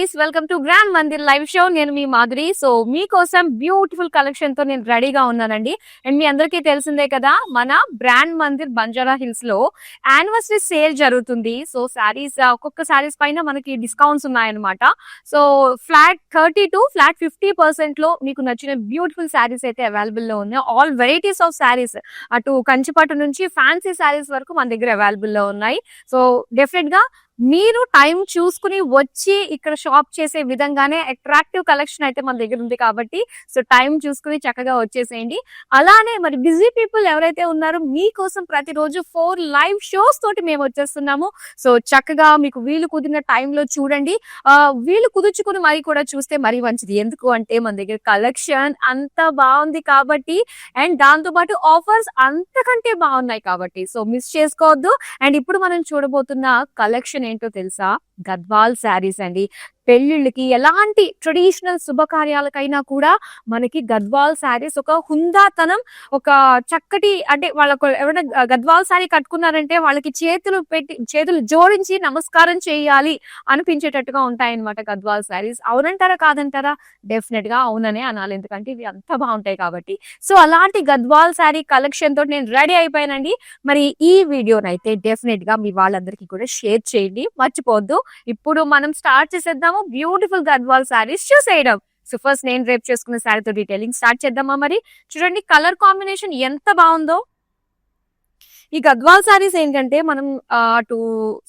Guys, welcome to grand Mandir live show. నేను మీ Madhuri. So మీకోసం beautiful collection తో నేను రెడీగా ఉన్నానండి. అండ్ మీ అందరికీ తెలిసిందే కదా, మన బ్రాండ్ మందిర్ బంజారా హిల్స్ లో యానివర్సరీ సేల్ జరుగుతుంది. సో శారీస్, ఒక్కొక్క శారీస్ పైన మనకి డిస్కౌంట్స్ ఉన్నాయన్నమాట. సో ఫ్లాట్ 30 to ఫ్లాట్ 50% లో మీకు నచ్చిన బ్యూటిఫుల్ శారీస్ అయితే అవైలబుల్ లో ఉన్నాయి. ఆల్ వెరైటీస్ ఆఫ్ శారీస్, అటు కంచిపట్టు నుంచి ఫ్యాన్సీ శారీస్ వరకు మన దగ్గర అవైలబుల్ లో ఉన్నాయి. సో డెఫినెట్ గా మీరు టైం చూసుకుని వచ్చి ఇక్కడ షాప్ చేసే విధంగానే అట్రాక్టివ్ కలెక్షన్ అయితే మన దగ్గర ఉంది కాబట్టి, సో టైం చూసుకుని చక్కగా వచ్చేసేయండి. అలానే మరి బిజీ పీపుల్ ఎవరైతే ఉన్నారో మీకోసం ప్రతిరోజు 4 లైవ్ షోస్ తోటి మేము వచ్చేస్తున్నాము. సో చక్కగా మీకు వీలు కుదిరిన టైంలో చూడండి. వీలు కుదుర్చుకుని మరి కూడా చూస్తే మరీ మంచిది. ఎందుకు అంటే మన దగ్గర కలెక్షన్ అంత బాగుంది కాబట్టి, అండ్ దాంతో పాటు ఆఫర్స్ అంతకంటే బాగున్నాయి కాబట్టి, సో మిస్ చేసుకోవద్దు. అండ్ ఇప్పుడు మనం చూడబోతున్న కలెక్షన్ ఏంటో తెలుసా? గద్వాల్ శారీస్ అండి. పెళ్లిళ్ళకి, ఎలాంటి ట్రెడిషనల్ శుభకార్యాలకైనా కూడా మనకి గద్వాల్ శారీస్ ఒక హుందాతనం, ఒక చక్కటి, అంటే వాళ్ళకు ఎవరైనా గద్వాల్ శారీ కట్టుకున్నారంటే వాళ్ళకి చేతులు జోడించి నమస్కారం చేయాలి అనిపించేటట్టుగా ఉంటాయన్నమాట గద్వాల్ శారీస్. అవునంటారా కాదంటారా? డెఫినెట్ గా అవుననే అనాలి, ఎందుకంటే ఇవి అంత బాగుంటాయి కాబట్టి. సో అలాంటి గద్వాల్ శారీ కలెక్షన్ తోటి నేను రెడీ అయిపోయానండి. మరి ఈ వీడియోనైతే డెఫినెట్ గా మీ వాళ్ళందరికీ కూడా షేర్ చేయండి, మర్చిపోవద్దు. ఇప్పుడు మనం స్టార్ట్ చేసేద్దాము బ్యూటిఫుల్ గద్వాల్ శారీస్ చూసేయడం. సో ఫస్ట్ నేను రేపు చేసుకున్న శారీతో డీటెయిలింగ్ స్టార్ట్ చేద్దామా? మరి చూడండి, కలర్ కాంబినేషన్ ఎంత బాగుందో. ఈ గద్వాల్ శారీస్ ఏంటంటే మనం అటు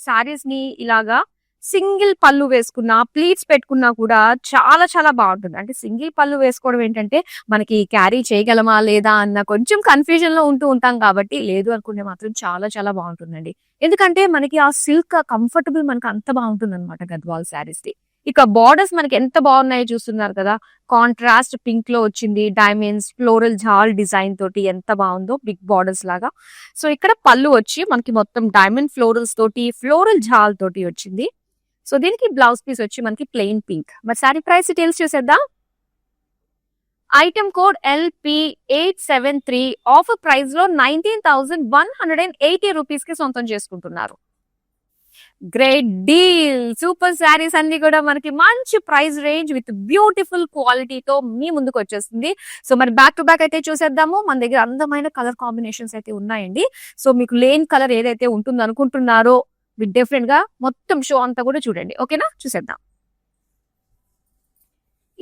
శారీస్ ని ఇలాగా సింగిల్ పళ్ళు వేసుకున్నా, ప్లీట్స్ పెట్టుకున్నా కూడా చాలా చాలా బాగుంటుంది. అంటే సింగిల్ పళ్ళు వేసుకోవడం ఏంటంటే మనకి క్యారీ చేయగలమా లేదా అన్న కొంచెం కన్ఫ్యూజన్ లో ఉంటాం కాబట్టి, లేదు అనుకుంటే మాత్రం చాలా చాలా బాగుంటుందండి. ఎందుకంటే మనకి ఆ సిల్క్ కంఫర్టబుల్ మనకి అంత బాగుంటుంది అనమాట గద్వాల్ శారీస్ ది. ఇక బార్డర్స్ మనకి ఎంత బాగున్నాయో చూస్తున్నారు కదా. కాంట్రాస్ట్ పింక్ లో వచ్చింది, డైమండ్స్, ఫ్లోరల్ జాల్ డిజైన్ తోటి ఎంత బాగుందో, బిగ్ బార్డర్స్ లాగా. సో ఇక్కడ పళ్ళు వచ్చి మనకి మొత్తం డైమండ్ ఫ్లోరల్స్ తోటి, ఫ్లోరల్ జాల్ తోటి వచ్చింది. సో దీనికి బ్లౌజ్ పీస్ వచ్చి మనకి ప్లెయిన్ పింక్. మరి సారీ ప్రైస్ డీటెయిల్స్ చూసేద్దాం. Item code LP873. Offer price లో 19,180 రూపీస్ కి సొంతం చేసుకుంటున్నారు. Great deal. సూపర్ శారీస్ అన్ని కూడా మనకి మంచి ప్రైస్ రేంజ్ విత్ బ్యూటిఫుల్ క్వాలిటీతో మీ ముందుకు వచ్చేస్తుంది. సో మరి బ్యాక్ టు బ్యాక్ అయితే చూసేద్దాము. మన దగ్గర అందమైన కలర్ కాంబినేషన్స్ అయితే ఉన్నాయండి. సో మీకు లేన్ కలర్ ఏదైతే ఉంటుందో అనుకుంటున్నారో, మీరు డెఫినెట్ గా మొత్తం షో అంతా కూడా చూడండి. ఓకేనా? చూసేద్దాం.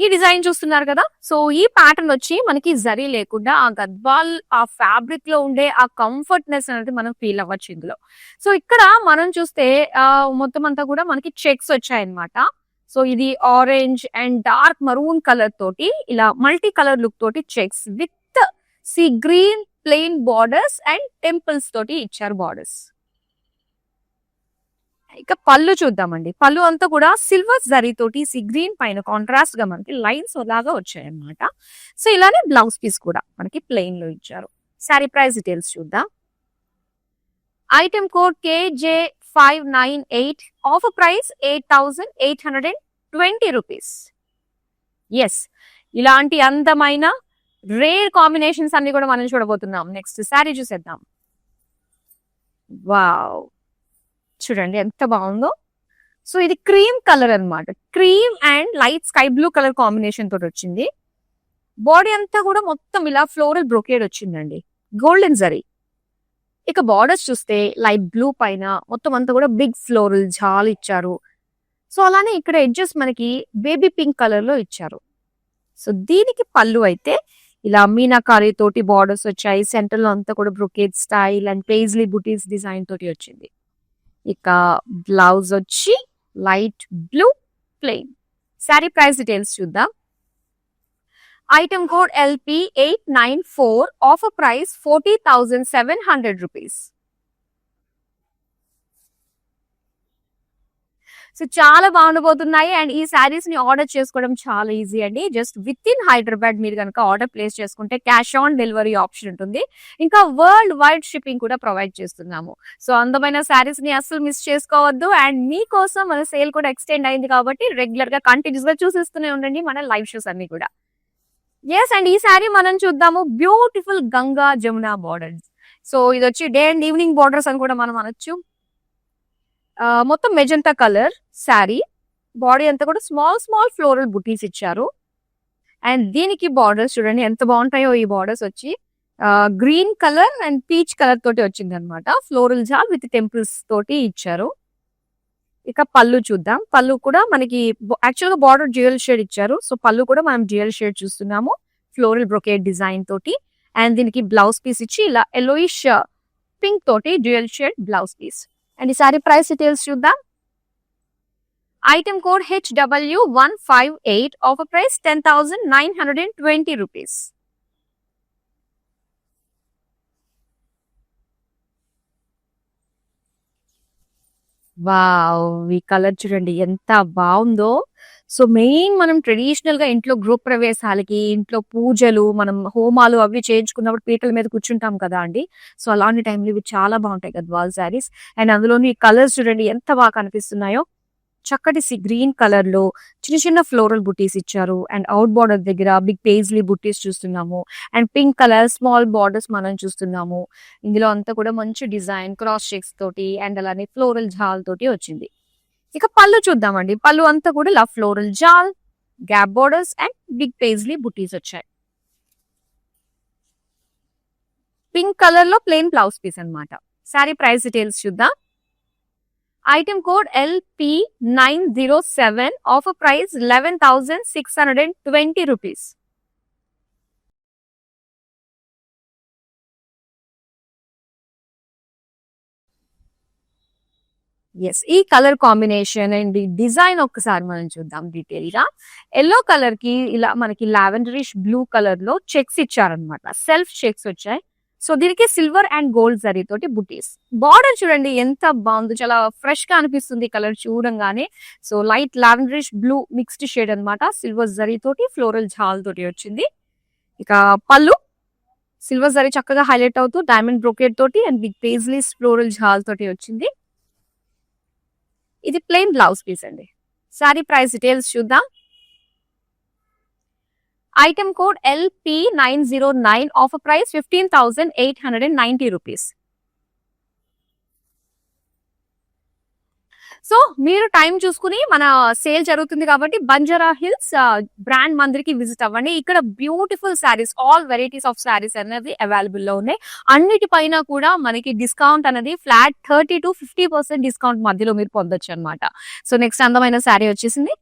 ఈ డిజైన్ చూస్తున్నారు కదా. సో ఈ ప్యాటర్న్ వచ్చి మనకి జరీ లేకుండా ఆ గద్వాల్, ఆ ఫ్యాబ్రిక్ లో ఉండే ఆ కంఫర్ట్నెస్ అనేది మనం ఫీల్ అవ్వచ్చు ఇందులో. సో ఇక్కడ మనం చూస్తే మొత్తం అంతా కూడా మనకి చెక్స్ వచ్చాయన్నమాట. సో ఇది orange and dark maroon colour తోటి ఇలా మల్టీ కలర్ లుక్ తోటి checks with sea green plain borders and temples తోటి ఇచ్చారు బార్డర్స్. ఇక పళ్ళు చూద్దామండి. పళ్ళు అంతా కూడా సిల్వర్ జరీ తోటి సీ గ్రీన్ పైన కాంట్రాస్ట్ గా మనకి లైన్స్ లాగా వచ్చాయన్నమాట. సో ఇలానే బ్లౌజ్ పీస్ కూడా మనకి ప్లెయిన్ లో ఇచ్చారు. శారీ ప్రైస్ డీటెయిల్స్ చూద్దాం. Item code KJ598. Offer price 8,820 rupees. Yes, ఇలాంటి అందమైన రేర్ కాంబినేషన్స్ అన్ని కూడా మనం చూడబోతున్నాం. నెక్స్ట్ శారీ చూసేద్దాం. వావ్, చూడండి ఎంత బాగుందో. సో ఇది క్రీమ్ కలర్ అన్నమాట. Cream and light sky blue colour combination తోటి వచ్చింది. బాడీ అంతా కూడా మొత్తం ఇలా ఫ్లోరల్ బ్రొకేడ్ వచ్చిందండి, గోల్డెన్ జరీ. ఇక బార్డర్స్ చూస్తే లైట్ బ్లూ పైన మొత్తం అంతా కూడా బిగ్ ఫ్లోరల్ జాల్ ఇచ్చారు. సో అలానే ఇక్కడ ఎడ్జెస్ మనకి బేబీ పింక్ కలర్ లో ఇచ్చారు. సో దీనికి పళ్ళు అయితే ఇలా మీనాకారి తోటి బార్డర్స్ వచ్చాయి. సెంటర్ లో అంతా కూడా brocade style and paisley butis design తోటి వచ్చింది. ఇక బ్లౌజ్ వచ్చి light blue plain. Sari price details చూద్దాం. Item code LP894. Offer price 40,700 rupees. So చాలా బాగుండబోతున్నాయి. అండ్ ఈ శారీస్ ని ఆర్డర్ చేసుకోవడం చాలా ఈజీ అండి. జస్ట్ విత్ ఇన్ హైదరాబాద్ మీరు కనుక ఆర్డర్ ప్లేస్ చేసుకుంటే క్యాష్ ఆన్ డెలివరీ ఆప్షన్ ఉంటుంది. ఇంకా వరల్డ్ వైడ్ షిప్పింగ్ కూడా ప్రొవైడ్ చేస్తున్నాము. సో అందమైన శారీస్ ని అస్సలు మిస్ చేసుకోవద్దు. అండ్ మీకోసం మన సేల్ కూడా ఎక్స్టెండ్ అయింది కాబట్టి రెగ్యులర్ గా కంటిన్యూస్ గా చూసేస్తూనే ఉండండి మన లైవ్ షోస్ అన్ని కూడా. ఎస్, అండ్ ఈ శారీ మనం చూద్దాము. Beautiful Ganga Jamuna borders. So ఇది వచ్చి డే అండ్ ఈవినింగ్ బార్డర్స్ అని కూడా మనం అనొచ్చు. మొత్తం మెజంతా కలర్ శారీ, బాడీ అంతా కూడా స్మాల్ స్మాల్ ఫ్లోరల్ బుటీస్ ఇచ్చారు. అండ్ దీనికి బార్డర్స్ చూడండి ఎంత బాగుంటాయో. ఈ బార్డర్స్ వచ్చి green colour and peach colour తోటి వచ్చింది అనమాట. ఫ్లోరల్ జాల్ విత్ టెంపుల్స్ తోటి ఇచ్చారు. ఇక పళ్ళు చూద్దాం. పళ్ళు కూడా మనకి యాక్చువల్ గా బార్డర్ డ్యూయల్ షేడ్ ఇచ్చారు. సో పళ్ళు కూడా మనం డ్యూయల్ షేడ్ చూస్తున్నాము ఫ్లోరల్ బ్రొకేట్ డిజైన్ తోటి. అండ్ దీనికి బ్లౌజ్ పీస్ ఇచ్చి ఇలా ఎల్లోయిష్ పింక్ తోటి dual shade blouse piece. And ఈ సారీ ప్రైస్ డీటెయిల్స్ చూద్దాం. Item code HW158, offer price 10,920 rupees. Wow! ఈ కలర్ చూడండి ఎంత బావుందో. సో మెయిన్ మనం ట్రెడిషనల్ గా ఇంట్లో గృహ ప్రవేశాలకి, ఇంట్లో పూజలు, మనం హోమాలు అవి చేయించుకున్నప్పుడు పీటల మీద కూర్చుంటాం కదా అండి. సో అలాంటి టైంలో ఇవి చాలా బాగుంటాయి గద్వాల్ శారీస్. అండ్ అందులోని ఈ కలర్స్ చూడండి ఎంత బాగా కనిపిస్తున్నాయో. చక్కటి గ్రీన్ కలర్ లో చిన్న చిన్న ఫ్లోరల్ బుటీస్ ఇచ్చారు. అండ్ అవుట్ బార్డర్ దగ్గర బిగ్ పేజ్లీ బుటీస్ చూస్తున్నాము. And pink colour small borders మనం చూస్తున్నాము. ఇందులో అంతా కూడా మంచి డిజైన్ క్రాస్ చెక్స్ తోటి అండ్ అలానే ఫ్లోరల్ జాల్ తోటి వచ్చింది. ఇక పళ్ళు చూద్దామండి. పళ్ళు అంతా కూడా ఇలా floral jaal, gap borders and big paisley butis వచ్చాయి. పింక్ కలర్ లో ప్లెయిన్ బ్లౌజ్ పీస్ అన్నమాట. సారీ ప్రైస్ డీటెయిల్స్ చూద్దాం. Item code LP907, offer price 11,620 rupees. Yes, ఈ కలర్ కాంబినేషన్ అండ్ ఈ డిజైన్ ఒక్కసారి మనం చూద్దాం డీటెయిల్ గా. ఎల్లో కలర్ కి ఇలా మనకి లావెండరిష్ బ్లూ కలర్ లో చెక్స్ ఇచ్చారనమాట. సెల్ఫ్ చెక్స్ వచ్చాయి. సో దీనికి సిల్వర్ అండ్ గోల్డ్ జరీ తోటి బుటీస్. బార్డర్ చూడండి ఎంత బాగుందో, చాలా ఫ్రెష్ గా అనిపిస్తుంది కలర్ చూడంగానే. So light lavenderish blue mixed shade అనమాట. సిల్వర్ జరీ తోటి ఫ్లోరల్ జాల్ తోటి వచ్చింది. ఇక పళ్ళు సిల్వర్ జరీ చక్కగా హైలైట్ అవుతూ డైమండ్ బ్రోకెట్ తోటి అండ్ బిగ్ పేజ్లీస్ ఫ్లోరల్ జాల్ తోటి వచ్చింది. ఇది ప్లెయిన్ బ్లౌజ్ పీస్ అండి. సారీ ప్రైస్ డీటెయిల్స్ చూద్దాం. Item code LP909, offer price 15,890 rupees. So మీరు టైం చూసుకుని మన సేల్ జరుగుతుంది కాబట్టి బంజారా హిల్స్ బ్రాండ్ మందిర్ కి విజిట్ అవ్వండి. ఇక్కడ beautiful saris, all varieties of saris అనేది అవైలబుల్ లో ఉన్నాయి. అన్నిటిపైన కూడా మనకి డిస్కౌంట్ అనేది ఫ్లాట్ 30 to 50% డిస్కౌంట్ మధ్యలో మీరు పొందొచ్చు అనమాట. సో నెక్స్ట్ అందమైన శారీ వచ్చేసింది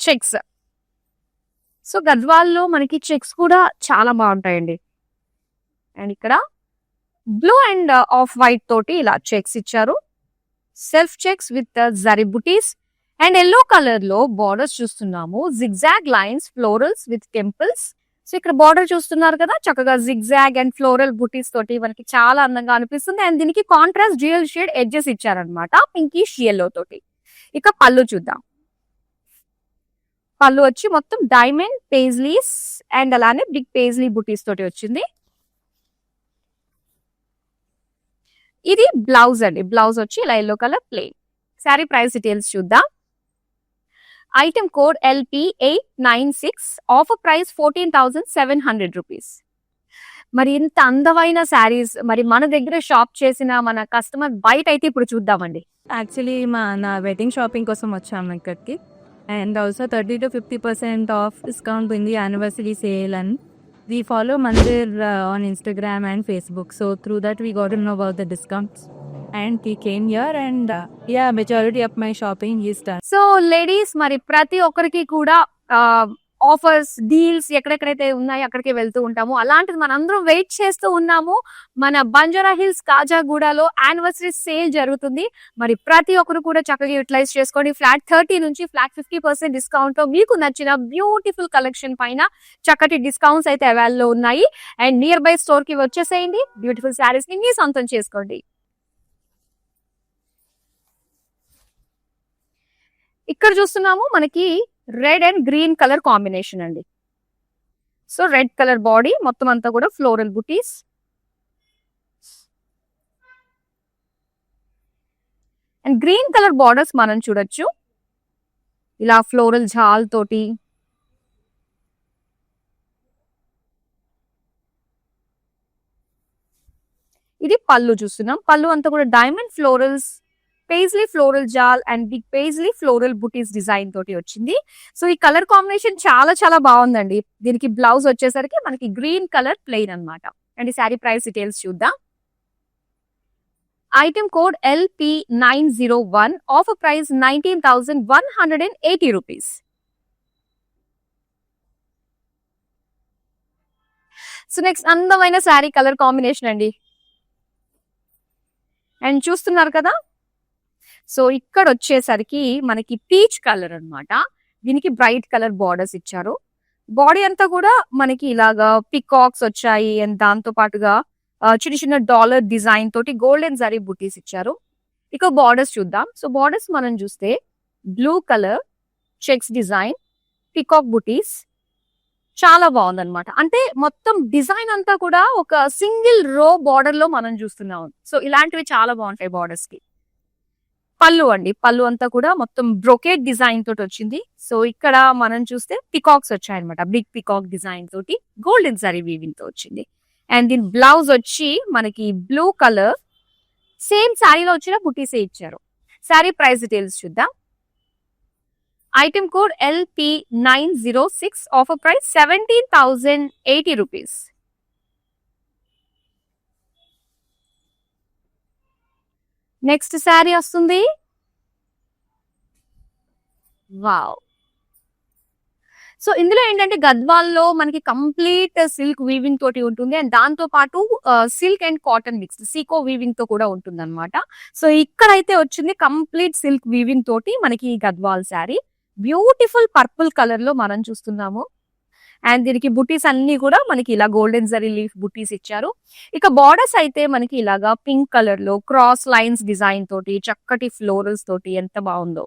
చెక్స్. సో గద్వాల్లో మనకి చెక్స్ కూడా చాలా బాగుంటాయండి. అండ్ ఇక్కడ బ్లూ అండ్ ఆఫ్ వైట్ తోటి ఇలా చెక్స్ ఇచ్చారు. Self checks with zari buttis. And yellow colour లో బార్డర్స్ చూస్తున్నాము. Zigzag lines florals with temples. So ఇక్కడ బార్డర్ చూస్తున్నారు కదా, చక్కగా జిగ్జాగ్ అండ్ ఫ్లోరల్ బుటీస్ తోటి మనకి చాలా అందంగా అనిపిస్తుంది. అండ్ దీనికి కాంట్రాస్ట్ డ్యూయల్ షేడ్ ఎడ్జెస్ ఇచ్చారనమాట పింకిష్ ఎల్లో తోటి. ఇక పళ్ళు చూద్దాం. పళ్ళు వచ్చి మొత్తం డైమండ్ పేజ్లీస్ అండ్ అలానే బిగ్ పేజ్లీ బుటీస్ తోటి వచ్చింది. ఇది బ్లౌజ్ అండి. బ్లౌజ్ వచ్చి ఇలా yellow colour plain. Sari price details చూద్దాం. Item code LP896, offer price 14,700 rupees. మరి ఇంత అందమైన శారీస్ మరి మన దగ్గర షాప్ చేసిన మన కస్టమర్ బయట అయితే ఇప్పుడు చూద్దామండి. యాక్చువల్లీ నా వెడ్డింగ్ షాపింగ్ కోసం వచ్చాము ఇక్కడికి. And also 30 to 50% off discount ఉంది anniversary sale. And we follow Mandir on Instagram and Facebook. So through that we got to know about the discounts. And we came here and yeah, majority of my shopping is done. So ladies మరి ప్రతి ఒక్కరికి కూడా offers deals ఎక్కడెక్కడైతే ఉన్నాయో అక్కడికి వెళ్తూ ఉంటాము. అలాంటిది మనందరం వెయిట్ చేస్తూ ఉన్నాము. మన బంజారా హిల్స్ కాజాగూడలో యానివర్సరీ సేల్ జరుగుతుంది. మరి ప్రతి ఒక్కరు కూడా చక్కగా యూటిలైజ్ చేసుకోండి. ఫ్లాట్ 30 నుంచి ఫ్లాట్ 50% డిస్కౌంట్ తో మీకు నచ్చిన బ్యూటిఫుల్ కలెక్షన్ పైన చక్కటి డిస్కౌంట్స్ అయితే అవైలబుల్ ఉన్నాయి. అండ్ నియర్ బై స్టోర్ కి వచ్చేసేయండి. బ్యూటిఫుల్ శారీస్ ని మీ సొంతం చేసుకోండి. ఇక్కడ చూస్తున్నాము మనకి red and green colour combination అండి. సో రెడ్ కలర్ బాడీ మొత్తం అంతా కూడా floral buttis. And green colour borders మనం చూడొచ్చు ఇలా ఫ్లోరల్ జాల్ తోటి. ఇది పళ్ళు చూస్తున్నాం. పళ్ళు అంతా కూడా diamond florals paisley floral jaal and big paisley floral butis design తోటి వచ్చింది. సో ఈ కలర్ కాంబినేషన్ చాలా చాలా బాగుందండి. దీనికి బ్లౌజ్ వచ్చేసరికి మనకి గ్రీన్ కలర్ ప్లెయిన్ అన్నమాట. అండ్ ఈ శారీ ప్రైస్ డీటెయిల్స్ చూద్దాం. Item code LP901, offer price 19,180 rupees. So next అందమైన శారీ కలర్ కాంబినేషన్ అండి. అండ్ చూస్తున్నారు కదా, సో ఇక్కడ వచ్చేసరికి మనకి పీచ్ కలర్ అన్నమాట. దీనికి బ్రైట్ కలర్ బార్డర్స్ ఇచ్చారు. బాడీ అంతా కూడా మనకి ఇలాగా పికాక్స్ వచ్చాయి అండ్ దాంతో పాటుగా చిన్న చిన్న డాలర్ డిజైన్ తోటి గోల్డెన్ జరీ బుటీస్ ఇచ్చారు. ఇక బార్డర్స్ చూద్దాం. సో బార్డర్స్ మనం చూస్తే blue colour checks design, peacock బుటీస్ చాలా బాగుందన్నమాట. అంటే మొత్తం డిజైన్ అంతా కూడా ఒక సింగిల్ రో బార్డర్ లో మనం చూస్తున్నాం. సో ఇలాంటివి చాలా బాగుంటాయి బార్డర్స్ కి. పళ్ళు అండి, పళ్ళు అంతా కూడా మొత్తం బ్రొకేట్ డిజైన్ తోటి వచ్చింది. సో ఇక్కడ మనం చూస్తే పికాక్స్ వచ్చాయన్నమాట. బిగ్ పికాక్ డిజైన్ తోటి గోల్డెన్ జరీ వీవింగ్ తో వచ్చింది. అండ్ దీని బ్లౌజ్ వచ్చి మనకి బ్లూ కలర్ సేమ్ శారీలో వచ్చిన బుటీసే ఇచ్చారు. శారీ ప్రైస్ డీటెయిల్స్ చూద్దాం. Item code LP906, offer price 17,080 rupees. Next sari వస్తుంది. వావ్. సో ఇందులో ఏంటంటే గద్వాల్లో మనకి కంప్లీట్ సిల్క్ వీవింగ్ తోటి ఉంటుంది అండ్ దాంతో పాటు silk and cotton mix sico weaving తో కూడా ఉంటుంది అనమాట. సో ఇక్కడైతే వచ్చింది కంప్లీట్ సిల్క్ వీవింగ్ తోటి మనకి ఈ Gadwal sari. Beautiful purple colour లో మనం చూస్తున్నాము. అండ్ దీనికి బుటీస్ అన్ని కూడా మనకి ఇలా గోల్డెన్ జరీ లీఫ్ బుటీస్ ఇచ్చారు. ఇక బార్డర్స్ అయితే మనకి ఇలాగా పింక్ కలర్ లో క్రాస్ లైన్స్ డిజైన్ తోటి చక్కటి ఫ్లోరల్స్ తోటి ఎంత బాగుందో.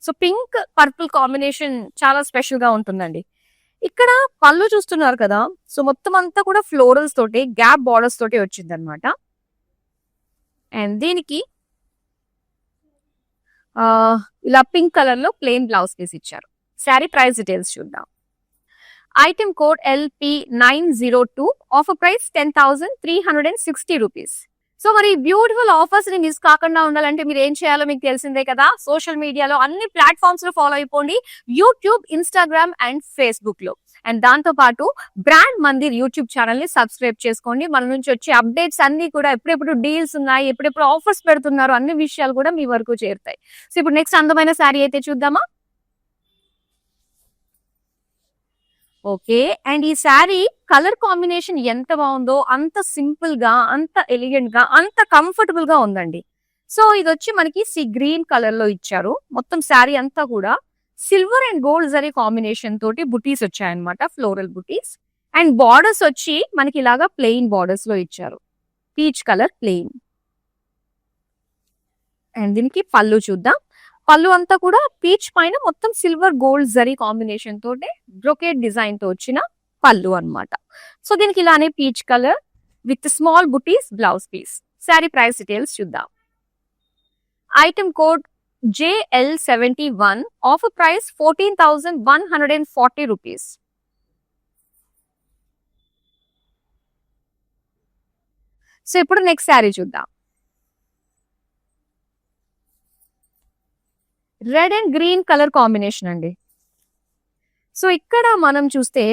సో పింక్ పర్పుల్ కాంబినేషన్ చాలా స్పెషల్ గా ఉంటుందండి. ఇక్కడ పళ్ళు చూస్తున్నారు కదా, సో మొత్తం అంతా కూడా ఫ్లోరల్స్ తోటి గ్యాప్ బార్డర్స్ తోటి వచ్చింది అనమాట. అండ్ దీనికి ఇలా పింక్ కలర్ లో ప్లెయిన్ బ్లౌజ్ పీస్ ఇచ్చారు. శారీ ప్రైస్ డీటెయిల్స్ చూద్దాం. Item code LP902, offer price 10,360 rupees. So మరి బ్యూటిఫుల్ ఆఫర్స్ ని మిస్ కాకుండా ఉండాలంటే మీరు ఏం చేయాలో మీకు తెలిసిందే కదా. సోషల్ మీడియాలో అన్ని ప్లాట్ఫామ్స్ లో ఫాలో అయిపోండి. యూట్యూబ్, ఇన్స్టాగ్రామ్ అండ్ ఫేస్బుక్ లో. అండ్ దాంతో పాటు బ్రాండ్ మందిర్ యూట్యూబ్ ఛానల్ ని సబ్స్క్రైబ్ చేసుకోండి. మన నుంచి వచ్చే అప్డేట్స్ అన్ని కూడా ఎప్పుడెప్పుడు డీల్స్ ఉన్నాయి, ఎప్పుడెప్పుడు ఆఫర్స్ పెడుతున్నారు, అన్ని విషయాలు కూడా మీ వరకు చేరుతాయి. సో ఇప్పుడు నెక్స్ట్ అందమైన శారీ అయితే చూద్దామా. ఓకే. అండ్ ఈ శారీ కలర్ కాంబినేషన్ ఎంత బాగుందో, అంత సింపుల్ గా, అంత ఎలిగెంట్ గా, అంత కంఫర్టబుల్ గా ఉందండి. సో ఇది వచ్చి మనకి గ్రీన్ కలర్ లో ఇచ్చారు. మొత్తం శారీ అంతా కూడా silver and gold zari combination తోటి బుటీస్ వచ్చాయన్నమాట, ఫ్లోరల్ బుటీస్. అండ్ బార్డర్స్ వచ్చి మనకి ఇలాగా ప్లెయిన్ బార్డర్స్ లో ఇచ్చారు, పీచ్ కలర్ ప్లెయిన్. అండ్ దీనికి పళ్ళు చూద్దాం. పళ్ళు అంతా కూడా పీచ్ పైన మొత్తం సిల్వర్ గోల్డ్ జరీ కాంబినేషన్ తోటి బ్రొకేట్ డిజైన్ తో వచ్చిన పళ్ళు అన్నమాట. సో దీనికి ఇలానే peach colour with small butis blouse piece. Sari price details చూద్దాం. Item code JL71, offer price 14,140 rupees. So ఇప్పుడు నెక్స్ట్ శారీ చూద్దాం. Red and green colour combination అండి. సో ఇక్కడ మనం చూస్తే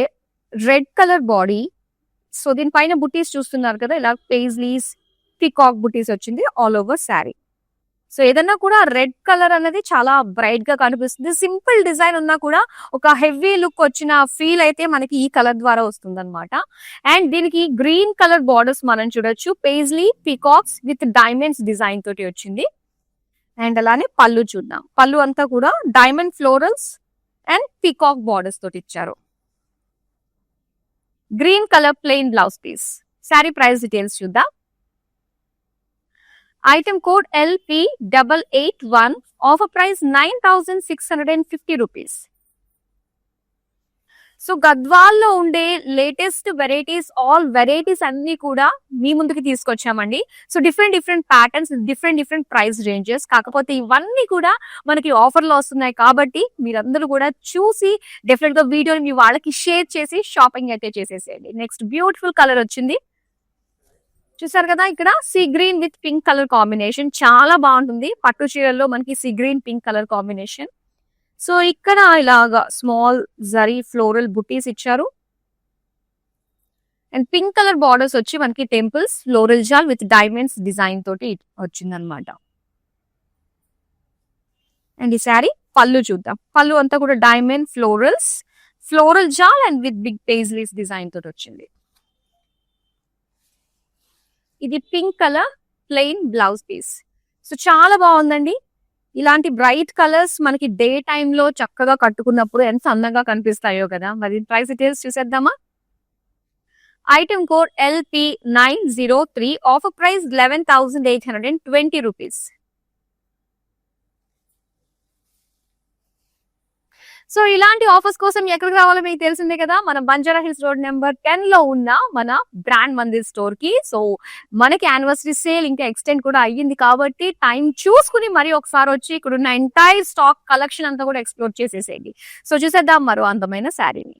రెడ్ కలర్ బాడీ, సో దీనిపైన బుటీస్ చూస్తున్నారు కదా, ఇలా పేజ్లీస్ పికాక్ బుటీస్ వచ్చింది ఆల్ ఓవర్ శారీ. సో ఏదన్నా కూడా రెడ్ కలర్ అనేది చాలా బ్రైట్ గా కనిపిస్తుంది. సింపుల్ డిజైన్ ఉన్నా కూడా ఒక హెవీ లుక్ వచ్చిన ఫీల్ అయితే మనకి ఈ కలర్ ద్వారా వస్తుంది అనమాట. అండ్ దీనికి గ్రీన్ కలర్ బార్డర్స్ మనం చూడొచ్చు, paisley peacocks with diamonds design తోటి వచ్చింది. అండ్ అలానే పళ్ళు చూద్దాం. పళ్ళు అంతా కూడా diamond florals and peacock borders తోటి ఇచ్చారు. Green colour plain blouse piece. Sari price details చూద్దాం. Item code LP881, offer price 9,650 rupees. So గద్వాల్లో ఉండే లేటెస్ట్ వెరైటీస్, ఆల్ వెరైటీస్ అన్ని కూడా మీ ముందుకు తీసుకొచ్చామండి. So different patterns, different price ranges. కాకపోతే ఇవన్నీ కూడా మనకి ఆఫర్ లో వస్తున్నాయి కాబట్టి మీరందరూ కూడా చూసి డెఫినెట్ గా వీడియోని మీ వాళ్ళకి షేర్ చేసి షాపింగ్ అయితే చేసేసేయండి. నెక్స్ట్ బ్యూటిఫుల్ కలర్ వచ్చింది. చూసారు కదా, ఇక్కడ sea green with pink colour combination చాలా బాగుంటుంది. పట్టు చీరల్లో మనకి sea green pink colour combination. So ఇక్కడ ఇలాగా స్మాల్ జరీ ఫ్లోరల్ బుటీస్ ఇచ్చారు. అండ్ పింక్ కలర్ బార్డర్స్ వచ్చి మనకి temples floral jaal with diamonds design తోటి వచ్చిందనమాట. అండ్ ఈ శారీ పళ్ళు చూద్దాం. పళ్ళు అంతా కూడా diamond floral jaal and with big paisleys design తోటి వచ్చింది. ఇది pink colour plain blouse piece. So చాలా బాగుందండి. ఇలాంటి బ్రైట్ కలర్స్ మనకి డే టైమ్ లో చక్కగా కట్టుకున్నప్పుడు ఎంత అందంగా కనిపిస్తాయో కదా. మరి ప్రైస్ డీటెయిల్స్ చూసేద్దామా. Item code LP903, offer price 11,820 rupees. So ఇలాంటి ఆఫర్స్ కోసం ఎక్కడికి రావాలో మీకు తెలిసిందే కదా, మన బంజారా హిల్స్ రోడ్ నెంబర్ 10 లో ఉన్న మన బ్రాండ్ మందిర్ స్టోర్ కి. సో మనకి యానివర్సరీ సేల్ ఇంకా ఎక్స్టెండ్ కూడా అయ్యింది కాబట్టి టైం చూసుకుని మరి ఒకసారి వచ్చి ఇక్కడ ఉన్న ఎంటైర్ స్టాక్ కలెక్షన్ అంతా కూడా ఎక్స్ప్లోర్ చేసేసేయండి. సో చూసేద్దాం మరో అందమైన శారీని.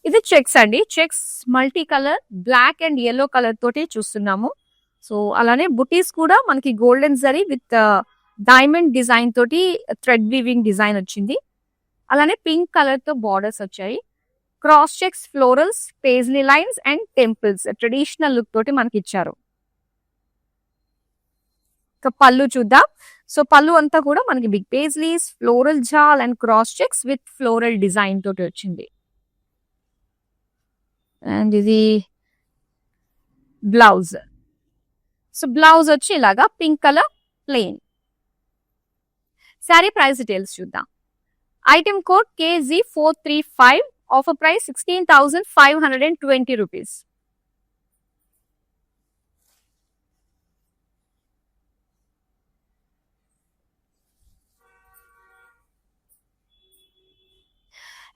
ఇది చెక్స్ అండి. Checks multi colour black and yellow colour తోటి చూస్తున్నాము. సో అలానే బుటీస్ కూడా మనకి golden zari with diamond design తోటి థ్రెడ్ వీవింగ్ డిజైన్ వచ్చింది. అలానే పింక్ కలర్ తో బార్డర్స్ వచ్చాయి. Cross checks florals paisley lines and temples traditional look తోటి మనకి ఇచ్చారు. ఇక పళ్ళు చూద్దాం. సో పళ్ళు అంతా కూడా మనకి big paisleys floral jaal and cross checks with floral design తోటి వచ్చింది. అండ్ ఇది బ్లౌజ్. సో బ్లౌజ్ వచ్చి ఇలాగా pink colour plain. Sari price details చూద్దాం. Item code KZ435, offer price 16,520 rupees.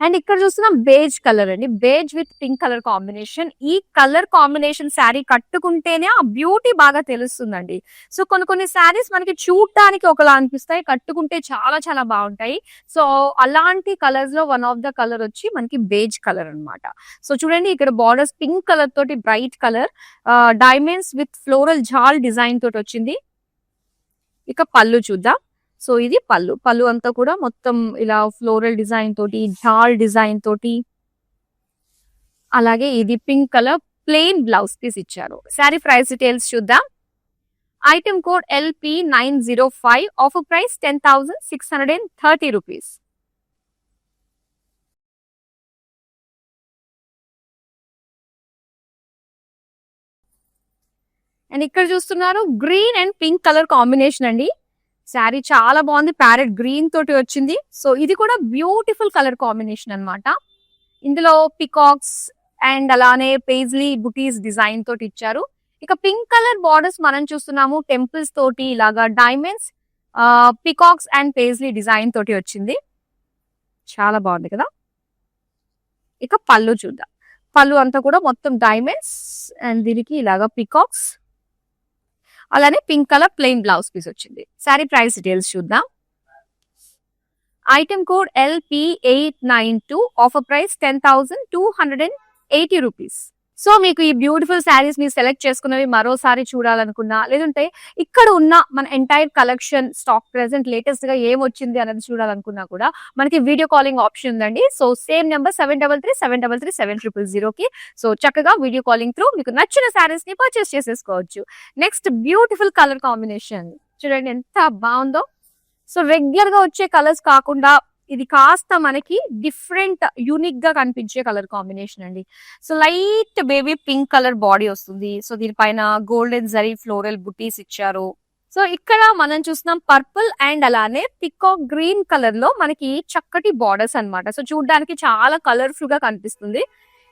And ఇక్కడ చూస్తున్నాం బేజ్ కలర్ అండి. Beige with pink colour combination. ఈ కలర్ కాంబినేషన్ శారీ కట్టుకుంటేనే ఆ బ్యూటీ బాగా తెలుస్తుందండి. సో కొన్ని శారీస్ మనకి చూడటానికి ఒకలా అనిపిస్తాయి, కట్టుకుంటే చాలా చాలా బాగుంటాయి. సో అలాంటి కలర్స్ లో వన్ ఆఫ్ ద కలర్ వచ్చి మనకి బేజ్ కలర్ అన్నమాట. సో చూడండి ఇక్కడ బార్డర్స్ పింక్ కలర్ తోటి bright colour diamonds with floral jaal design తోటి వచ్చింది. ఇక పళ్ళు చూద్దాం. సో ఇది పళ్ళు అంతా కూడా మొత్తం ఇలా ఫ్లోరల్ డిజైన్ తోటి జాల్ డిజైన్ తోటి, అలాగే ఇది pink colour plain blouse piece ఇచ్చారు. శారీ ప్రైస్ డీటెయిల్స్ చూద్దాం. Item code LP905, offer price 10,630 rupees. And ఇక్కడ చూస్తున్నారు green and pink colour combination అండి. శారీ చాలా బాగుంది, ప్యారెట్ గ్రీన్ తోటి వచ్చింది. సో ఇది కూడా బ్యూటిఫుల్ కలర్ కాంబినేషన్ అన్నమాట. ఇందులో పికాక్స్ అండ్ అలానే పేజ్లీ బుటీస్ డిజైన్ తోటి ఇచ్చారు. ఇక పింక్ కలర్ బార్డర్స్ మనం చూస్తున్నాము టెంపుల్స్ తోటి ఇలాగా diamonds peacocks and paisley design తోటి వచ్చింది. చాలా బాగుంది కదా. ఇక పళ్ళు చూద్దాం. పళ్ళు అంతా కూడా మొత్తం డైమండ్స్ అండ్ దీనికి ఇలాగా పికాక్స్, అలానే pink colour plain blouse piece వచ్చింది. శారీ ప్రైస్ డీటెయిల్స్ చూద్దాం. Item code LP892, offer price 10,280 rupees. So మీకు ఈ బ్యూటిఫుల్ శారీస్ ని సెలెక్ట్ చేసుకున్నవి మరోసారి చూడాలనుకున్నా, లేదంటే ఇక్కడ ఉన్న మన entire collection stock present latest గా ఏం వచ్చింది అనేది చూడాలనుకున్నా కూడా మనకి వీడియో కాలింగ్ ఆప్షన్ ఉందండి. సో సేమ్ నెంబర్ 733-733-7000 కి సో చక్కగా వీడియో కాలింగ్ త్రూ మీకు నచ్చిన శారీస్ ని పర్చేస్ చేసేసుకోవచ్చు. నెక్స్ట్ బ్యూటిఫుల్ కలర్ కాంబినేషన్ చూడండి ఎంత బాగుందో. సో రెగ్యులర్ గా వచ్చే కలర్స్ కాకుండా ఇది కాస్త మనకి డిఫరెంట్ యూనిక్ గా కనిపించే కలర్ కాంబినేషన్ అండి. So light baby pink colour body వస్తుంది. సో దీనిపైన గోల్డెన్ జరీ ఫ్లోరల్ బుటీస్ ఇచ్చారు. సో ఇక్కడ మనం చూస్తున్నాం పర్పుల్ అండ్ అలానే పికాక్ గ్రీన్ కలర్ లో మనకి చక్కటి బార్డర్స్ అన్నమాట. సో చూడడానికి చాలా కలర్ఫుల్ గా కనిపిస్తుంది.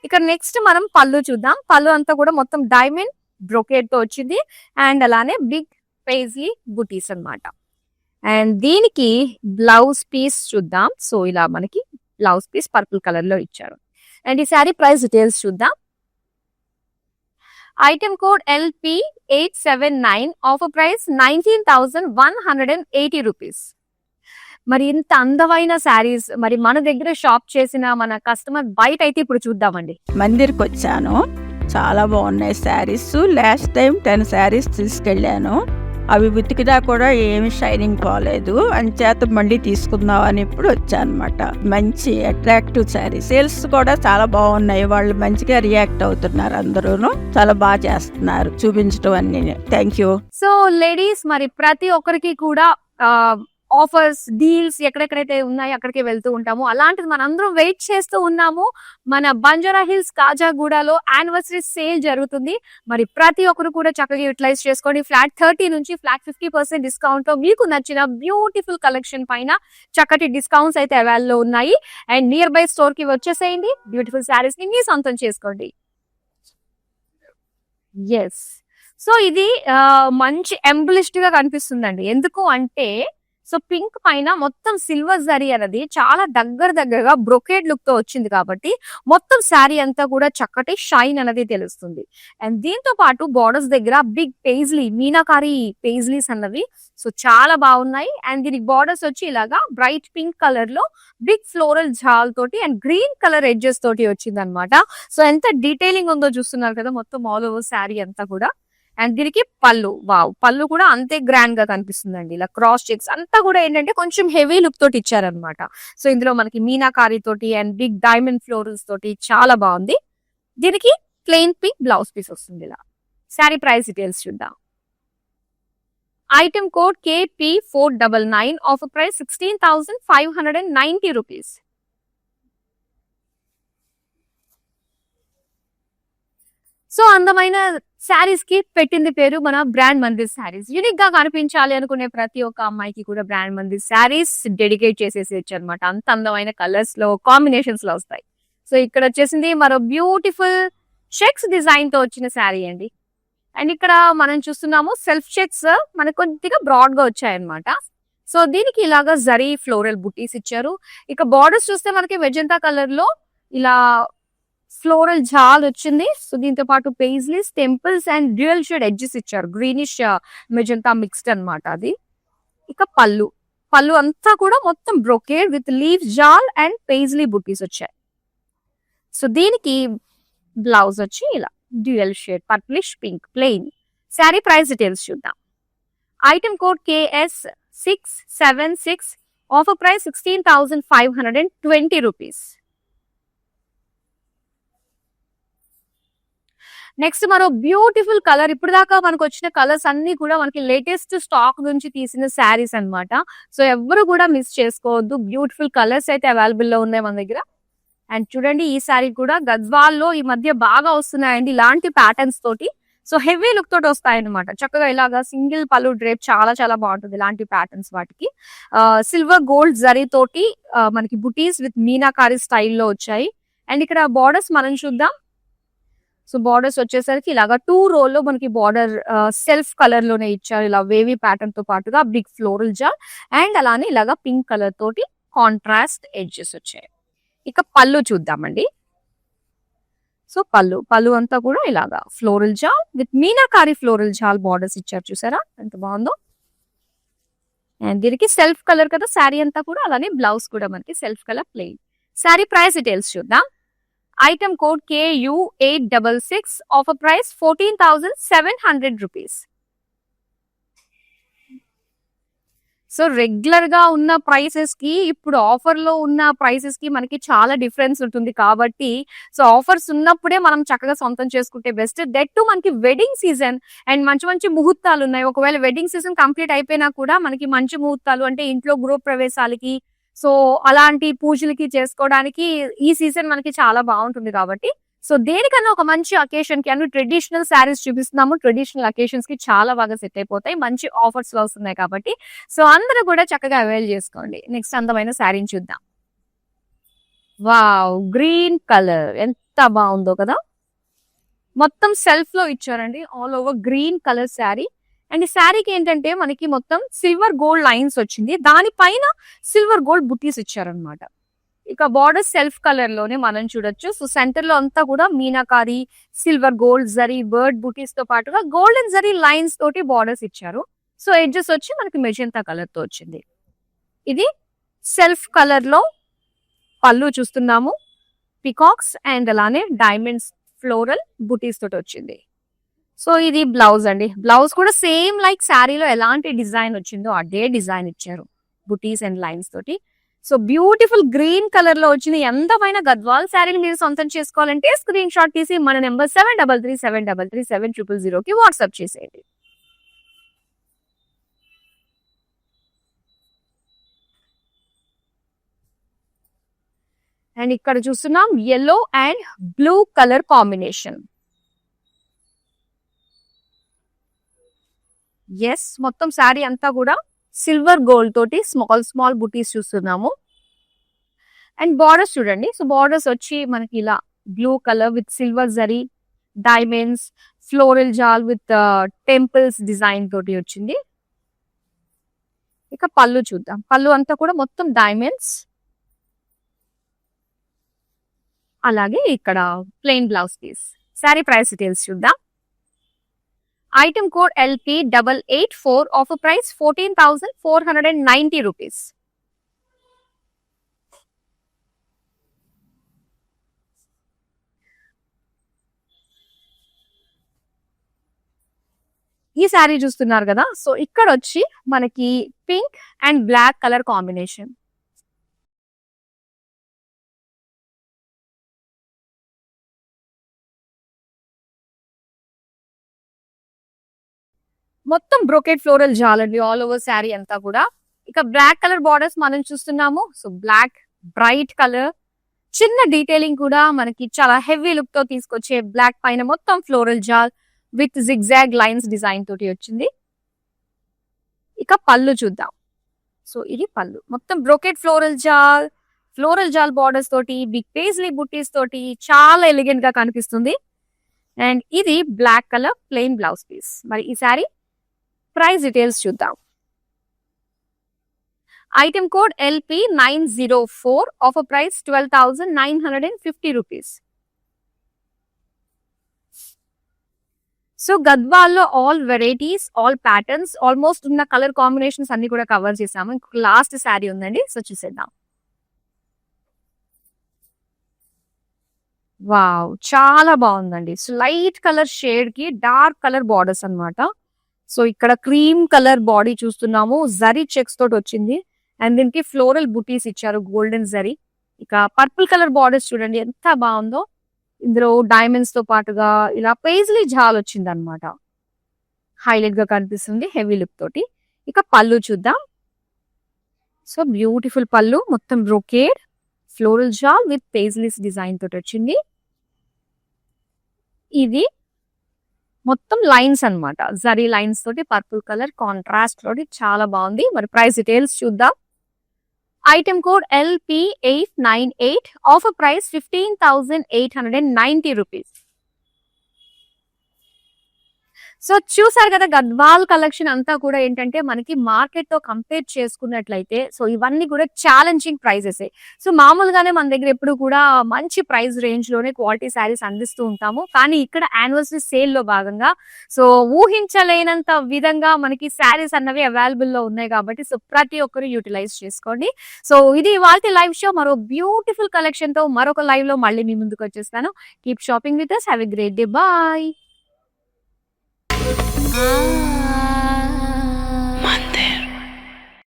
ఇక్కడ నెక్స్ట్ మనం పళ్ళు చూద్దాం. పళ్ళు అంతా కూడా మొత్తం డైమండ్ బ్రొకేడ్ తో వచ్చింది అండ్ అలానే బిగ్ పేజ్లీ బుటీస్ అన్నమాట. అండ్ దీనికి బ్లౌజ్ పీస్ చూద్దాం. సో ఇలా మనకి బ్లౌజ్ పీస్ పర్పుల్ కలర్ లో ఇచ్చారు. అండ్ ఈ శారీ ప్రైస్ డీటెయిల్స్ చూద్దాం. Item code LP879, offer price 19,180 rupees. మరి ఇంత అందమైన శారీస్ మరి మన దగ్గర షాప్ చేసిన మన కస్టమర్ బయట అయితే ఇప్పుడు చూద్దామండి. మందిర్కి వచ్చాను. చాలా బాగున్నాయి శారీస్. లాస్ట్ టైం 10 శారీస్ తీసుకెళ్ళాను. అవి ఉతికినా కూడా ఏమి షైనింగ్ పోలేదు. అంచేత మళ్ళీ తీసుకుందాం అని ఇప్పుడు వచ్చానమాట. మంచి అట్రాక్టివ్ శారీ. సేల్స్ కూడా చాలా బాగున్నాయి. వాళ్ళు మంచిగా రియాక్ట్ అవుతున్నారు. అందరూను చాలా బాగా చేస్తున్నారు చూపించడం అన్ని. Thank you. సో లేడీస్ మరి ప్రతి ఒక్కరికి కూడా ఆఫర్స్ డీల్స్ ఎక్కడెక్కడైతే ఉన్నాయో అక్కడికి వెళ్తూ ఉంటాము. అలాంటిది మనందరం వెయిట్ చేస్తూ ఉన్నాము. మన బంజారా హిల్స్ కాజాగూడలో యానివర్సరీ సేల్ జరుగుతుంది. మరి ప్రతి ఒక్కరు కూడా చక్కగా యూటిలైజ్ చేసుకోండి. ఫ్లాట్ 30 నుంచి ఫ్లాట్ 50% డిస్కౌంట్ తో మీకు నచ్చిన బ్యూటిఫుల్ కలెక్షన్ పైన చక్కటి డిస్కౌంట్స్ అయితే అవైలబుల్ ఉన్నాయి. అండ్ నియర్ బై స్టోర్ కి వచ్చేసేయండి. బ్యూటిఫుల్ శారీస్ ని మీ సొంతం చేసుకోండి. ఎస్, సో ఇది మంచి ఎంబలిష్డ్ గా కనిపిస్తుందండి. ఎందుకు అంటే సో పింక్ పైన మొత్తం సిల్వర్ జరీ అనేది చాలా దగ్గరగా బ్రొకేడ్ లుక్ తో వచ్చింది కాబట్టి మొత్తం శారీ అంతా కూడా చక్కటి షైన్ అనేది తెలుస్తుంది. అండ్ దీంతో పాటు బార్డర్స్ దగ్గర బిగ్ పేజ్లీ మీనాకారి పేజ్లీస్ అన్నవి సో చాలా బాగున్నాయి. అండ్ దీనికి బార్డర్స్ వచ్చి ఇలాగా బ్రైట్ పింక్ కలర్ లో బిగ్ ఫ్లోరల్ జాల్ తోటి అండ్ గ్రీన్ కలర్ ఎడ్జెస్ తోటి వచ్చింది అనమాట. సో ఎంత డీటెయిలింగ్ ఉందో చూస్తున్నారు కదా మొత్తం ఆల్ ఓవర్ శారీ అంతా కూడా. అండ్ దీనికి పళ్ళు, వావ్, పళ్ళు కూడా అంతే గ్రాండ్ గా కనిపిస్తుందండి. ఇలా క్రాస్ చెక్స్ అంతా కూడా ఏంటంటే కొంచెం హెవీ లుక్ తోటి ఇచ్చారనమాట. సో ఇందులో మనకి మీనాకారి తోటి అండ్ బిగ్ డైమండ్ ఫ్లోరల్స్ తోటి చాలా బాగుంది. దీనికి ప్లెయిన్ పింక్ బ్లౌజ్ పీస్ వస్తుంది. ఇలా శారీ ప్రైస్ డీటెయిల్స్ చూద్దాం. Item code KP499, offer price 16,590 rupees. So అందమైన శారీస్ కి పెట్టింది పేరు మన బ్రాండ్ మందిర్ శారీస్. యూనిక్ గా కనిపించాలి అనుకునే ప్రతి ఒక్క అమ్మాయికి కూడా బ్రాండ్ మందిర్ శారీస్ డెడికేట్ చేసేసేయచ్చు అనమాట. అంత అందమైన కలర్స్ లో కాంబినేషన్స్ లో వస్తాయి. సో ఇక్కడ వచ్చేసింది మరో బ్యూటిఫుల్ చెక్స్ డిజైన్ తో వచ్చిన శారీ అండి. అండ్ ఇక్కడ మనం చూస్తున్నాము సెల్ఫ్ చెక్స్ మనకు కొద్దిగా బ్రాడ్ గా వచ్చాయన్నమాట. సో దీనికి ఇలాగా జరీ ఫ్లోరల్ బుటీస్ ఇచ్చారు. ఇక బార్డర్స్ చూస్తే మనకి మెజెంటా కలర్ లో ఇలా ఫ్లోరల్ జాల్ వచ్చింది. సో దీంతో పాటు paisleys, temples and dual shade edges ఇచ్చారు. గ్రీనిష్ మెజెంటా మిక్స్డ్ అన్నమాట అది. ఇక పళ్ళు అంతా కూడా మొత్తం brocade with leaf jaal and paisley butis వచ్చాయి. సో దీనికి బ్లౌజ్ వచ్చి ఇలా dual shade purplish pink plain. Sari price details చూద్దాం. Item code KS676, offer price 16,520 rupees. Next మరో బ్యూటిఫుల్ కలర్. ఇప్పుడు దాకా మనకు వచ్చిన కలర్స్ అన్ని కూడా మనకి లేటెస్ట్ స్టాక్ నుంచి తీసిన శారీస్ అన్నమాట. సో ఎవరు కూడా మిస్ చేసుకోవద్దు. బ్యూటిఫుల్ కలర్స్ అయితే అవైలబుల్ లో ఉన్నాయి మన దగ్గర. అండ్ చూడండి ఈ శారీ కూడా గద్వాల్లో ఈ మధ్య బాగా వస్తున్నాయండి ఇలాంటి ప్యాటర్న్స్ తోటి. సో హెవీ లుక్ తోటి వస్తాయన్నమాట. చక్కగా ఇలాగా సింగిల్ పళ్ళు డ్రేప్ చాలా బాగుంటుంది ఇలాంటి ప్యాటర్న్స్ వాటికి. సిల్వర్ గోల్డ్ జరీ తోటి మనకి బుటీస్ విత్ మీనాకారి స్టైల్లో వచ్చాయి. అండ్ ఇక్కడ బార్డర్స్ మనం చూద్దాం. సో బార్డర్స్ వచ్చేసరికి ఇలాగా 2 row లో మనకి బార్డర్ సెల్ఫ్ కలర్ లోనే ఇచ్చారు. ఇలా వేవీ ప్యాటర్న్ తో పాటుగా బిగ్ ఫ్లోరల్ జాల్ అండ్ అలానే ఇలాగా పింక్ కలర్ తోటి కాంట్రాస్ట్ ఎడ్జెస్ వచ్చాయి. ఇక పళ్ళు చూద్దామండి. సో పళ్ళు అంతా కూడా ఇలాగా floral jaal with meenakari floral jaal borders ఇచ్చారు. చూసారా ఎంత బాగుందో. అండ్ దీనికి సెల్ఫ్ కలర్ కదా శారీ అంతా కూడా. అలానే బ్లౌజ్ కూడా మనకి self colour plain. Sari price details చూద్దాం. Item code KU866, offer price 14,700 rupees. So regular గా ఉన్న ప్రైసెస్ కి ఇప్పుడు ఆఫర్ లో ఉన్న ప్రైసెస్ కి మనకి చాలా డిఫరెన్స్ ఉంటుంది కాబట్టి సో ఆఫర్స్ ఉన్నప్పుడే మనం చక్కగా సొంతం చేసుకుంటే బెస్ట్. దట్ టు మనకి వెడ్డింగ్ సీజన్ అండ్ మంచి ముహూర్తాలు ఉన్నాయి. ఒకవేళ వెడ్డింగ్ సీజన్ కంప్లీట్ అయిపోయినా కూడా మనకి మంచి ముహూర్తాలు అంటే ఇంట్లో గృహ ప్రవేశాలకి సో అలాంటి పూజలకి చేసుకోవడానికి ఈ సీజన్ మనకి చాలా బాగుంటుంది కాబట్టి సో దేనికన్నా ఒక మంచి అకేషన్ కి అన్ని ట్రెడిషనల్ శారీస్ చూపిస్తున్నాము. ట్రెడిషనల్ అకేషన్స్ కి చాలా బాగా సెట్ అయిపోతాయి. మంచి ఆఫర్స్ లో వస్తున్నాయి కాబట్టి సో అందరూ కూడా చక్కగా అవైల్ చేసుకోండి. నెక్స్ట్ అందమైన శారీని చూద్దాం. వావ్, గ్రీన్ కలర్ ఎంత బాగుందో కదా. మొత్తం సెల్ఫ్ లో ఇచ్చారండి all over green colour sari. And ఈ శారీకి ఏంటంటే మనకి మొత్తం సిల్వర్ గోల్డ్ లైన్స్ వచ్చింది. దానిపైన సిల్వర్ గోల్డ్ బుటీస్ ఇచ్చారనమాట. ఇక బార్డర్ సెల్ఫ్ కలర్ లోనే మనం చూడొచ్చు. సో సెంటర్ లో అంతా కూడా meenakari silver gold zari bird బుటీస్ తో పాటుగా గోల్డెన్ జరీ లైన్స్ తోటి బార్డర్స్ ఇచ్చారు. సో ఎడ్జెస్ వచ్చి మనకి మెజెంటా కలర్ తో వచ్చింది. ఇది సెల్ఫ్ కలర్ లో పళ్ళు చూస్తున్నాము, పికాక్స్ అండ్ అలానే డైమండ్స్ ఫ్లోరల్ బుటీస్ తోటి వచ్చింది. సో ఇది బ్లౌజ్ అండి. బ్లౌజ్ కూడా సేమ్ లైక్ శారీలో ఎలాంటి డిజైన్ వచ్చిందో అదే డిజైన్ ఇచ్చారు, బుటీస్ అండ్ లైన్స్ తోటి. సో బ్యూటిఫుల్ గ్రీన్ కలర్ లో వచ్చింది. ఎంతమైన గద్వాల్ శారీని మీరు సొంతం చేసుకోవాలంటే స్క్రీన్ షాట్ తీసి మన నెంబర్ 7337337000 కి వాట్సాప్ చేసేయండి. అండ్ ఇక్కడ చూస్తున్నాం yellow and blue colour combination. Yes, మొత్తం శారీ అంతా కూడా సిల్వర్ గోల్డ్ తోటి స్మాల్ స్మాల్ బుటీస్ చూస్తున్నాము. అండ్ బార్డర్స్ చూడండి. సో బార్డర్స్ వచ్చి మనకి ఇలా blue colour with silver zari, diamonds, floral jaal with temples design తోటి వచ్చింది. ఇక పళ్ళు చూద్దాం. పళ్ళు అంతా కూడా మొత్తం డైమండ్స్, అలాగే ఇక్కడ plain blouse piece. Sari price details చూద్దాం. Item code LP884, offer price 14,490 rupees. ఈ శారీ చూస్తున్నారు కదా. సో ఇక్కడ వచ్చి మనకి pink and black colour combination. మొత్తం బ్రోకెట్ ఫ్లోరల్ జాల్ అండి ఆల్ ఓవర్ శారీ అంతా కూడా. ఇక బ్లాక్ కలర్ బార్డర్స్ మనం చూస్తున్నాము. సో బ్లాక్ బ్రైట్ కలర్, చిన్న డీటెయిలింగ్ కూడా మనకి చాలా హెవీ లుక్ తో తీసుకొచ్చే బ్లాక్ పైన మొత్తం floral jaal with zigzag lines design తోటి వచ్చింది. ఇక పళ్ళు చూద్దాం. సో ఇది పళ్ళు, మొత్తం బ్రోకెట్ ఫ్లోరల్ జాల్ బార్డర్స్ తోటి, బిగ్ పేజ్లీ బుట్టీస్ తోటి చాలా ఎలిగెంట్ గా కనిపిస్తుంది. అండ్ ఇది black colour plain blouse piece. మరి ఈ శారీ ప్రైస్ డీటెయిల్స్ చూద్దాం. Item code LP904, offer price 12,950 rupees. So గద్వాల్లో all varieties, all patterns, almost ఉన్న కలర్ కాంబినేషన్స్ అన్ని కూడా కవర్ చేసాము. లాస్ట్ శారీ ఉందండి, సో చూసేద్దాం. వావ్, చాలా బాగుందండి. సో లైట్ కలర్ షేడ్ కి డార్క్ కలర్ బార్డర్స్ అన్నమాట. సో ఇక్కడ క్రీమ్ కలర్ బాడీ చూస్తున్నాము, జరీ చెక్స్ తోటి వచ్చింది. అండ్ దీనికి ఫ్లోరల్ బుటీస్ ఇచ్చారు, గోల్డెన్ జరీ. ఇక పర్పుల్ కలర్ బార్డర్స్ చూడండి ఎంత బాగుందో. ఇందులో డైమండ్స్ తో పాటుగా ఇలా పేజ్లీ జాల్ వచ్చింది అనమాట, హైలైట్ గా కనిపిస్తుంది హెవీ లుక్ తోటి. ఇక పళ్ళు చూద్దాం. సో బ్యూటిఫుల్ పళ్ళు, మొత్తం brocade floral jaal with paisleys design తోటి వచ్చింది. ఇది మొత్తం లైన్స్ అన్నమాట, జరీ లైన్స్ తోటి పర్పుల్ కలర్ కాంట్రాస్ట్ తోటి చాలా బాగుంది. మరి ప్రైస్ డీటెయిల్స్ చూద్దాం. Item code LP898, offer price 15,890 rupees. So చూసారు కదా, గద్వాల్ కలెక్షన్ అంతా కూడా ఏంటంటే మనకి మార్కెట్ తో కంపేర్ చేసుకున్నట్లయితే సో ఇవన్నీ కూడా ఛాలెంజింగ్ ప్రైజెస్. సో మామూలుగానే మన దగ్గర ఎప్పుడు కూడా మంచి ప్రైస్ రేంజ్ లోనే క్వాలిటీ శారీస్ అందిస్తూ ఉంటాము. కానీ ఇక్కడ యానివర్సరీ సేల్ లో భాగంగా సో ఊహించలేనంత విధంగా మనకి శారీస్ అన్నవి అవైలబుల్ లో ఉన్నాయి కాబట్టి సో ప్రతి ఒక్కరు యూటిలైజ్ చేసుకోండి. సో ఇది ఇవాల్టి లైవ్ షో. మరో బ్యూటిఫుల్ కలెక్షన్ తో మరొక లైవ్ లో మళ్ళీ మీ ముందుకు వచ్చేస్తాను. Keep shopping with us. Have a great day. Bye.